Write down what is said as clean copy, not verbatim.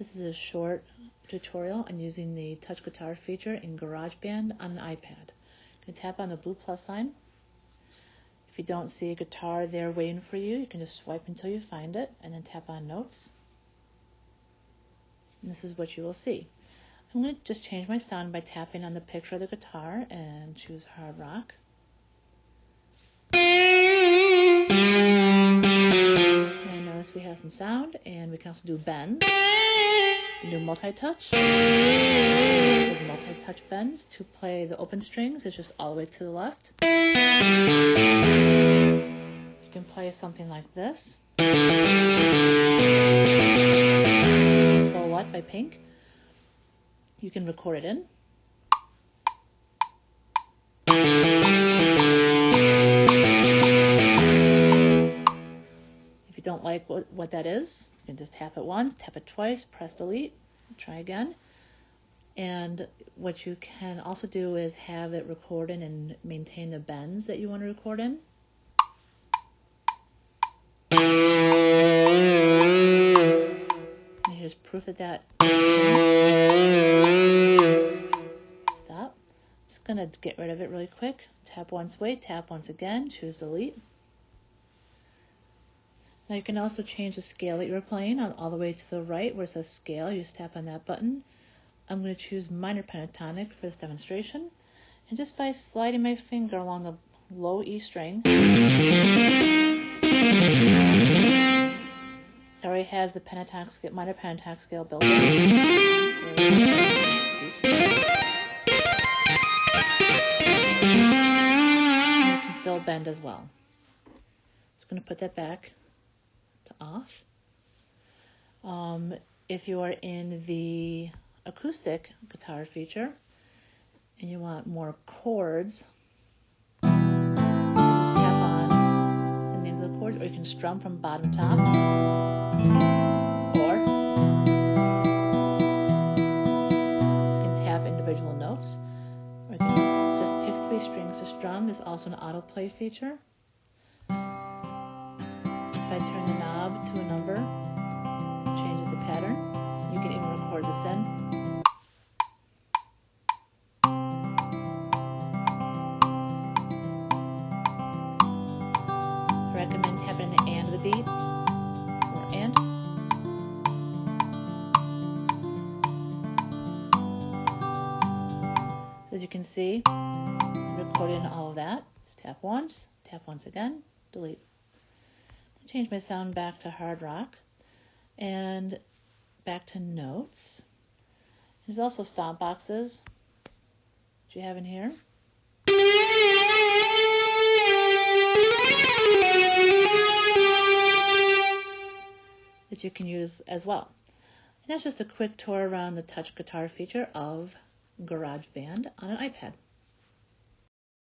This is a short tutorial on using the touch guitar feature in GarageBand on an iPad. You can tap on the blue plus sign. If you don't see a guitar there waiting for you, you can just swipe until you find it and then tap on Notes. And this is what you will see. I'm going to just change my sound by tapping on the picture of the guitar and choose hard rock. And notice we have some sound, and we can also do bends. Do multi-touch. With multi-touch bends to play the open strings, it's just all the way to the left. You can play something like this. So What by Pink. You can record it in. If you don't like what that is, you can just tap it once, tap it twice, press delete, try again. And what you can also do is have it record in and maintain the bends that you want to record in. And here's proof of that. Stop. Just going to get rid of it really quick. Tap once, wait, tap once again, choose delete. Now you can also change the scale that you're playing all the way to the right where it says scale. You just tap on that button. I'm going to choose minor pentatonic for this demonstration. And just by sliding my finger along the low E string, it already has the pentatonic scale, minor pentatonic scale built in. You can still bend as well. Just going to put that back to off. If you are in the acoustic guitar feature and you want more chords, tap on the names of the chords, or you can strum from bottom to top, or you can tap individual notes, or you can just pick 3 strings to strum. There's also an autoplay feature. If I turn the knob to a number, it changes the pattern. You can even record this in. I recommend tapping the and the beat, or and. So as you can see, I'm recording all of that. Just tap once again, delete. Change my sound back to hard rock and back to notes. There's also stop boxes that you have in here. That you can use as well. And that's just a quick tour around the touch guitar feature of GarageBand on an iPad.